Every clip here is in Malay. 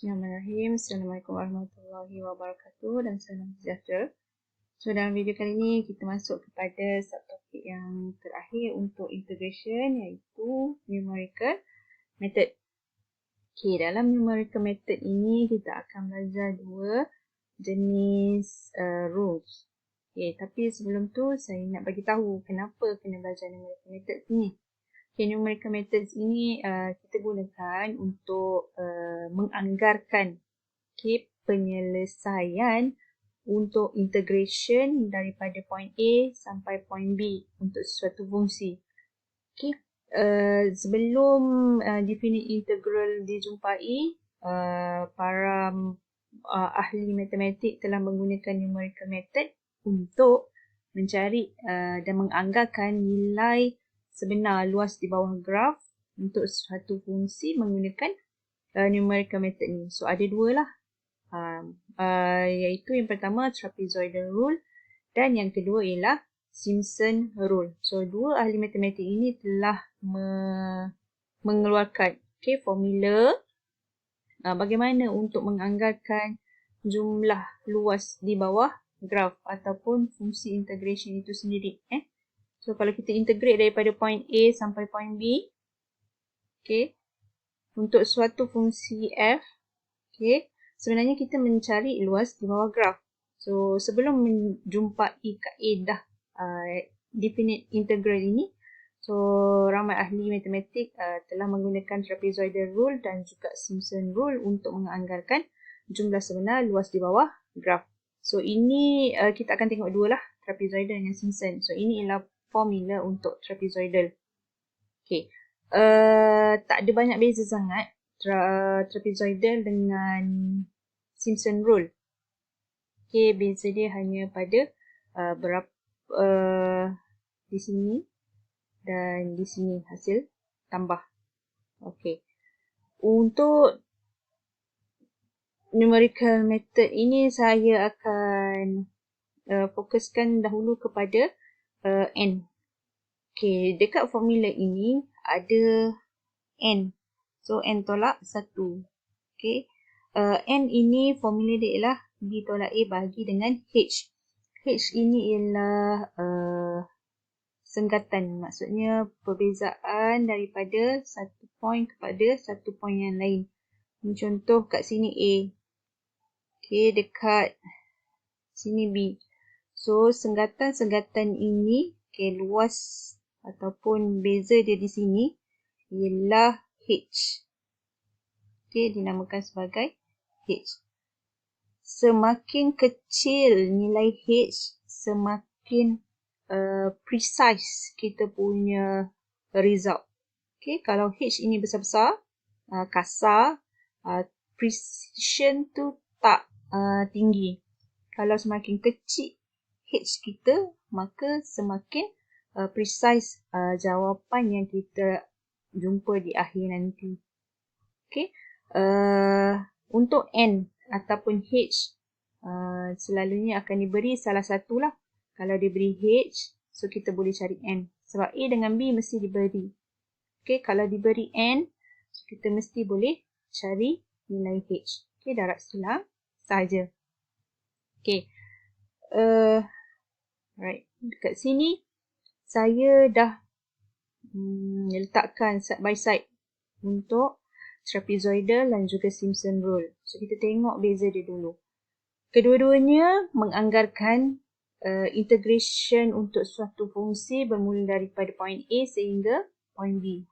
Bismillahirrahmanirrahim. Assalamualaikum warahmatullahi wabarakatuh dan salam sejahtera. So dalam video kali ini kita masuk kepada subtopik yang terakhir untuk integration, iaitu numerical method. Okay, dalam numerical method ini kita akan belajar dua jenis rules. Okay, tapi sebelum tu saya nak bagi tahu kenapa kena belajar numerical method ni. Okay, numerical methods ini kita gunakan untuk menganggarkan penyelesaian untuk integration daripada point A sampai point B untuk sesuatu fungsi. Okay, sebelum definite integral dijumpai, para ahli matematik telah menggunakan numerical method untuk mencari dan menganggarkan nilai sebenar luas di bawah graf untuk suatu fungsi menggunakan numerical method ni. So ada dua lah, iaitu yang pertama trapezoidal rule dan yang kedua ialah Simpson rule. So dua ahli matematik ini telah mengeluarkan formula bagaimana untuk menganggarkan jumlah luas di bawah graf ataupun fungsi integration itu sendiri. So, kalau kita integrate daripada point A sampai point B, untuk suatu fungsi f, sebenarnya kita mencari luas di bawah graf. So, sebelum menjumpai kaedah definite integral ini, so ramai ahli matematik telah menggunakan trapezoidal rule dan juga Simpson rule untuk menganggarkan jumlah sebenar luas di bawah graf. So, ini kita akan tengok dua lah, trapezoidal dengan Simpson. So, ini ialah formula untuk trapezoidal. Tak ada banyak beza sangat trapezoidal dengan Simpson rule. Beza dia hanya pada berapa di sini dan di sini hasil tambah. Untuk numerical method ini saya akan fokuskan dahulu kepada n. Dekat formula ini ada n. So, n tolak 1. N ini formula dia ialah B tolak A bahagi dengan H. H ini ialah senggatan. Maksudnya perbezaan daripada satu point kepada satu point yang lain. Contoh kat sini A. Dekat sini B. So, senggatan-senggatan ini, luas ataupun beza dia di sini ialah H. Dinamakan sebagai H. Semakin kecil nilai H, semakin precise kita punya result. Kalau H ini besar-besar, kasar, precision tu tak tinggi. Kalau semakin kecil H kita, maka semakin precise jawapan yang kita jumpa di akhir nanti. Untuk N ataupun H, selalunya akan diberi salah satu lah. Kalau diberi H, so kita boleh cari N. Sebab A dengan B mesti diberi. Kalau diberi N, so kita mesti boleh cari nilai H. Darab silang sahaja. Right. Dekat sini saya dah letakkan side by side untuk trapezoidal dan juga Simpson rule. So kita tengok beza dia dulu. Kedua-duanya menganggarkan integration untuk suatu fungsi bermula daripada point A sehingga point B.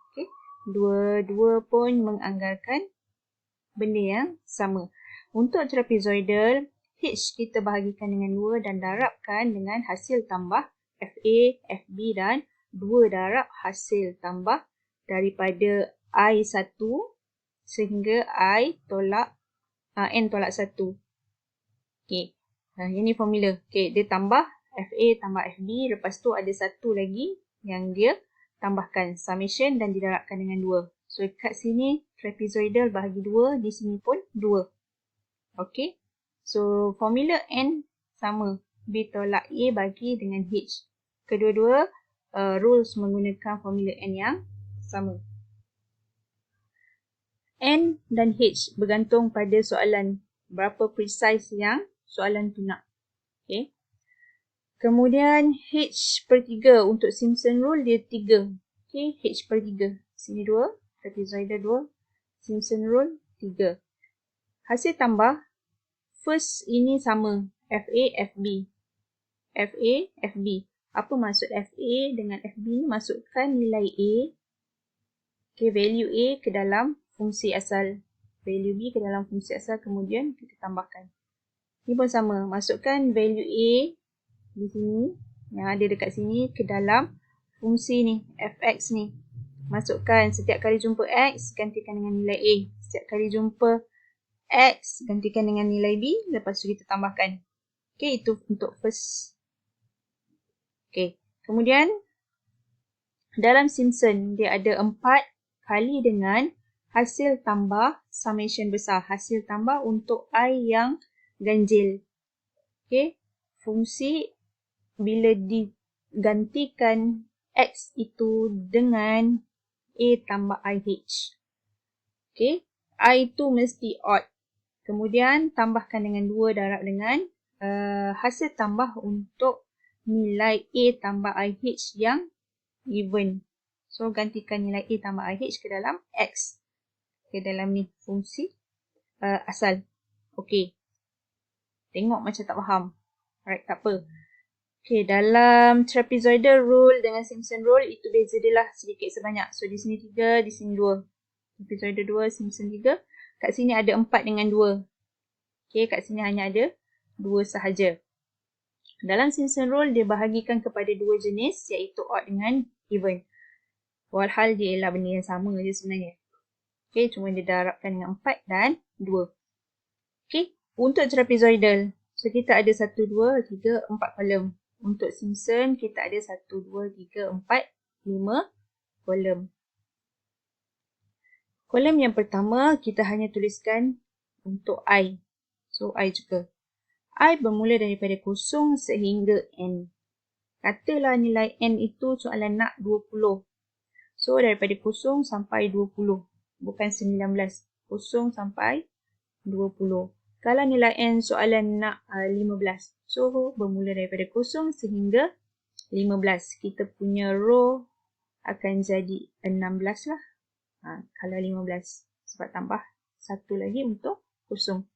Dua-dua pun menganggarkan benda yang sama. Untuk trapezoidal, H kita bahagikan dengan 2 dan darabkan dengan hasil tambah FA, FB dan 2 darab hasil tambah daripada I1 sehingga N tolak 1. Ini formula. Dia tambah FA tambah FB, lepas tu ada satu lagi yang dia tambahkan summation dan didarabkan dengan 2. So kat sini trapezoidal bahagi 2, di sini pun 2. So, formula N sama. B tolak A bagi dengan H. Kedua-dua rules menggunakan formula N yang sama. N dan H bergantung pada soalan. Berapa precise yang soalan tu nak. Okay. Kemudian H per 3 untuk Simpson rule dia 3. Okay, H per 3. Sini 2, trapezoidal 2, Simpson rule 3. Hasil tambah, first ini sama, FA, FB. FA, FB. Apa maksud FA dengan FB ni? Masukkan nilai A, okay, value A ke dalam fungsi asal. Value B ke dalam fungsi asal, kemudian kita tambahkan. Ni pun sama, masukkan value A di sini, yang ada dekat sini ke dalam fungsi ni, fx ni. Masukkan setiap kali jumpa x, gantikan dengan nilai A. Setiap kali jumpa x, gantikan dengan nilai B. Lepas tu kita tambahkan. Okay, itu untuk first. Okay, kemudian dalam Simpson, dia ada 4 kali dengan hasil tambah summation besar. Hasil tambah untuk I yang ganjil. Okay, fungsi bila digantikan X itu dengan A tambah IH. Okay, I itu mesti odd. Kemudian tambahkan dengan 2 darab dengan hasil tambah untuk nilai A tambah IH yang even. So, gantikan nilai A tambah IH ke dalam X. Ke dalam ni, fungsi asal. Okay. Tengok macam tak faham. Alright, tak apa. Okay, dalam trapezoidal rule dengan Simpson rule, itu beza dia lah sedikit sebanyak. So, di sini 3, di sini 2. Trapezoidal 2, Simpson 3. Kat sini ada 4 dengan 2. Okay, kat sini hanya ada 2 sahaja. Dalam Simpson rule, dia bahagikan kepada 2 jenis, iaitu odd dengan even. Walhal dia ialah benda yang sama je sebenarnya. Okay, cuma dia darabkan dengan 4 dan 2. Okay, untuk trapezoidal, so kita ada 1, 2, 3, 4 kolom. Untuk Simpson, kita ada 1, 2, 3, 4, 5 kolom. Kolom yang pertama, kita hanya tuliskan untuk I. So, I juga. I bermula daripada 0 sehingga N. Katalah nilai N itu soalan nak 20. So, daripada 0 sampai 20. Bukan 19. 0 sampai 20. Kalau nilai N soalan nak 15. So, bermula daripada 0 sehingga 15. Kita punya row akan jadi 16 lah. Kalau 15. Sebab tambah 1 lagi untuk 0.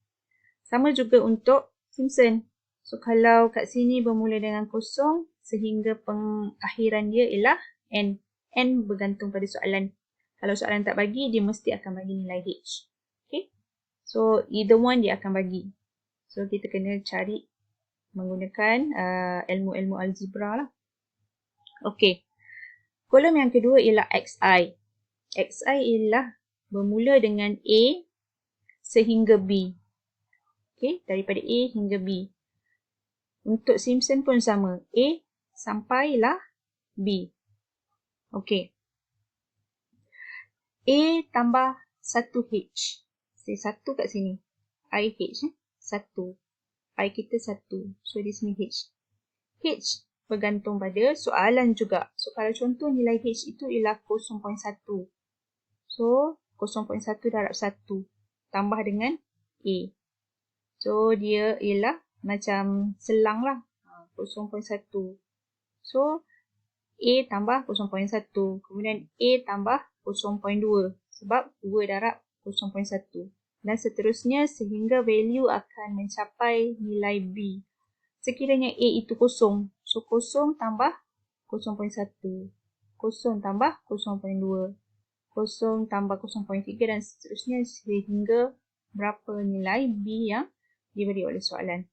Sama juga untuk Simpson. So, kalau kat sini bermula dengan 0 sehingga pengakhiran dia ialah N. N bergantung pada soalan. Kalau soalan tak bagi, dia mesti akan bagi nilai H. Okay. So, either one dia akan bagi. So, kita kena cari menggunakan ilmu-ilmu algebra lah. Okay. Kolom yang kedua ialah XI. XI ialah bermula dengan A sehingga B. Okay, daripada A hingga B. Untuk Simpson pun sama. A sampailah B. Okay. A tambah 1H. Saya 1 kat sini. IH. 1. I kita 1. So, di sini H. H bergantung pada soalan juga. So, kalau contoh nilai H itu ialah 0.1. So, 0.1 darab 1. Tambah dengan A. So, dia ialah macam selang lah. 0.1. So, A tambah 0.1. Kemudian A tambah 0.2. Sebab 2 darab 0.1. Dan seterusnya sehingga value akan mencapai nilai B. Sekiranya A itu 0. So, 0 tambah 0.1. 0 tambah 0.2. 0 tambah 0.3 dan seterusnya sehingga berapa nilai B yang diberi oleh soalan.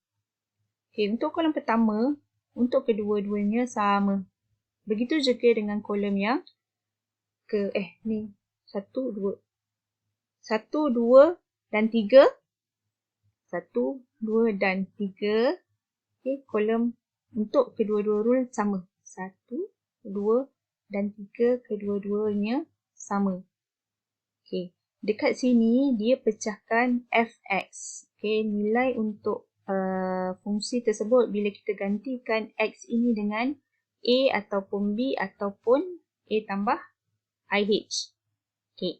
Okay, untuk kolom pertama, untuk kedua-duanya sama. Begitu juga dengan kolom yang ni 1, 2. 1, 2 dan 3. 1, 2 dan 3. Okay, kolom untuk kedua-dua rule sama. 1, 2 dan 3 kedua-duanya sama. Okay, dekat sini dia pecahkan fx. Okay, nilai untuk fungsi tersebut bila kita gantikan x ini dengan A ataupun B ataupun A tambah IH. Okay.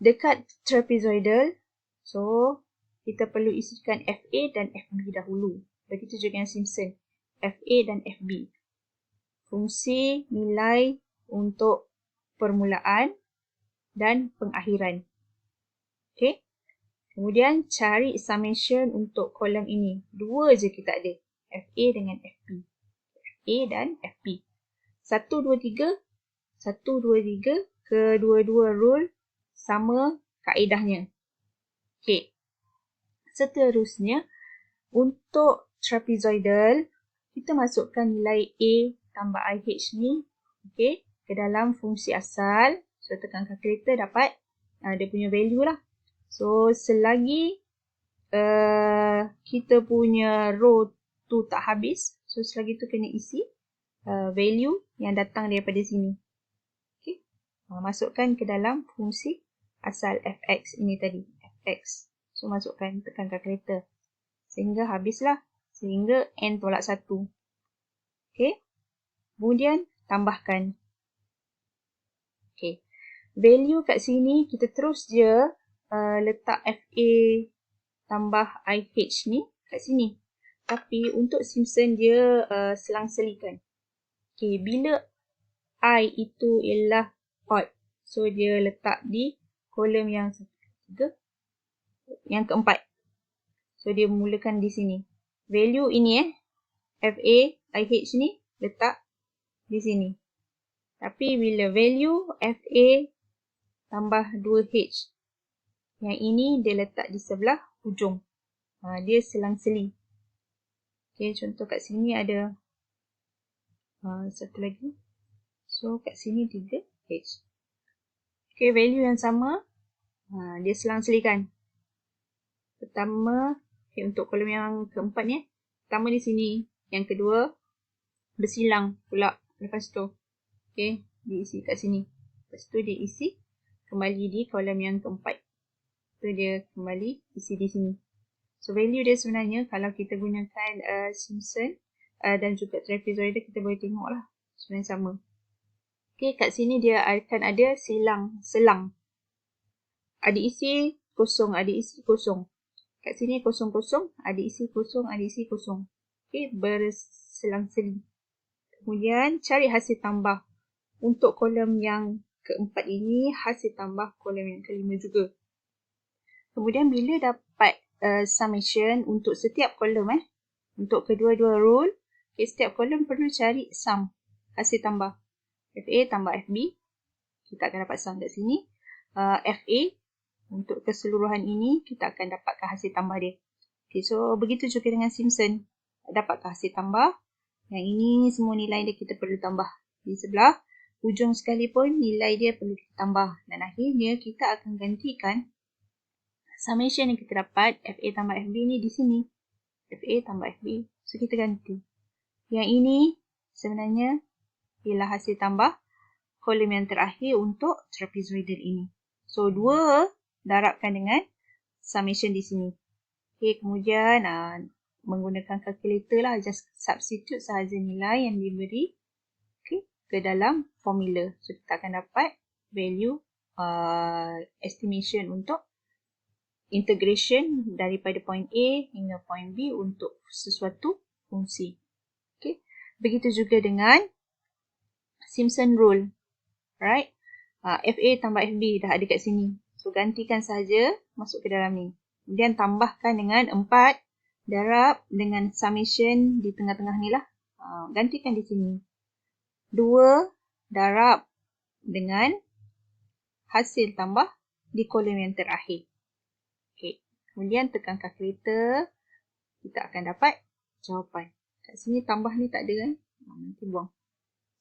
dekat trapezoidal, so kita perlu isikan FA dan FB dahulu. Begitu juga dengan Simpson, FA dan FB. Fungsi nilai untuk permulaan dan pengakhiran. Okey. Kemudian cari summation untuk kolom ini. Dua je kita ada, FA dengan FB. FA dan FB. 1, 2, 3. 1, 2, 3. Kedua-dua rule sama kaedahnya. Okey. Seterusnya, untuk trapezoidal, kita masukkan nilai A tambah IH ni, okey, ke dalam fungsi asal. So, tekan kalkulator dapat dia punya value lah. So, selagi kita punya row tu tak habis, so selagi tu kena isi value yang datang daripada sini. Okay. Masukkan ke dalam fungsi asal fx ini tadi, fx. So, masukkan, tekan kalkulator. Sehingga habislah. Sehingga n tolak 1. Okay. Kemudian, tambahkan. Okay. Value kat sini, kita terus je letak FA tambah IH ni kat sini. Tapi untuk Simpson dia selang-selikan. Okay, bila I itu ialah odd, so dia letak di kolom yang keempat. So dia mulakan di sini. Value ini FA, IH ni letak di sini. Tapi bila value FA tambah 2H, yang ini dia letak di sebelah hujung. Dia selang-seli. Okay, contoh kat sini ada satu lagi. So, kat sini 3H. Okay, value yang sama. Dia selang-selikan. Pertama, okay, untuk kolom yang keempat ni. Pertama di sini. Yang kedua, bersilang pula. Lepas tu, okay, diisi kat sini. Lepas tu dia isi kembali di kolom yang keempat. So, dia kembali isi di sini. So, value dia sebenarnya kalau kita gunakan Simpson dan juga trapezoidal, kita boleh tengok lah. Sebenarnya sama. Okay, kat sini dia akan ada selang. Ada isi kosong, ada isi kosong. Kat sini kosong-kosong, ada isi kosong, ada isi kosong. Okay, berselang-seli. Kemudian, cari hasil tambah. Untuk kolom yang keempat ini, hasil tambah kolom yang kelima juga. Kemudian, bila dapat summation untuk setiap kolom, untuk kedua-dua rule, okay, setiap kolom perlu cari sum, hasil tambah. FA tambah FB, kita akan dapat sum kat sini. FA, untuk keseluruhan ini, kita akan dapatkan hasil tambah dia. Okay, so begitu juga dengan Simpson. Dapatkan hasil tambah. Yang ini semua nilai dia kita perlu tambah. Di sebelah hujung sekalipun, nilai dia perlu kita tambah. Dan akhirnya, kita akan gantikan summation yang kita dapat, FA tambah FB ni di sini. FA tambah FB. So, kita ganti. Yang ini sebenarnya ialah hasil tambah kolom yang terakhir untuk trapezoidal ini. So, 2 darabkan dengan summation di sini. Okay, kemudian menggunakan calculator lah. Just substitute sahaja nilai yang diberi ke dalam formula. So, kita akan dapat value estimation untuk integration daripada point A hingga point B untuk sesuatu fungsi. Okay. Begitu juga dengan Simpson rule. Right? FA tambah FB dah ada kat sini. So, gantikan saja masuk ke dalam ni. Kemudian tambahkan dengan 4 darab dengan summation di tengah-tengah ni lah. Gantikan di sini. 2 darab dengan hasil tambah di kolom yang terakhir. Okay. Kemudian tekan kalkulator. Kita akan dapat jawapan. Kat sini tambah ni tak ada kan? Nanti buang.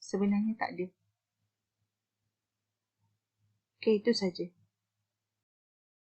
Sebenarnya tak ada. Okay, itu saja.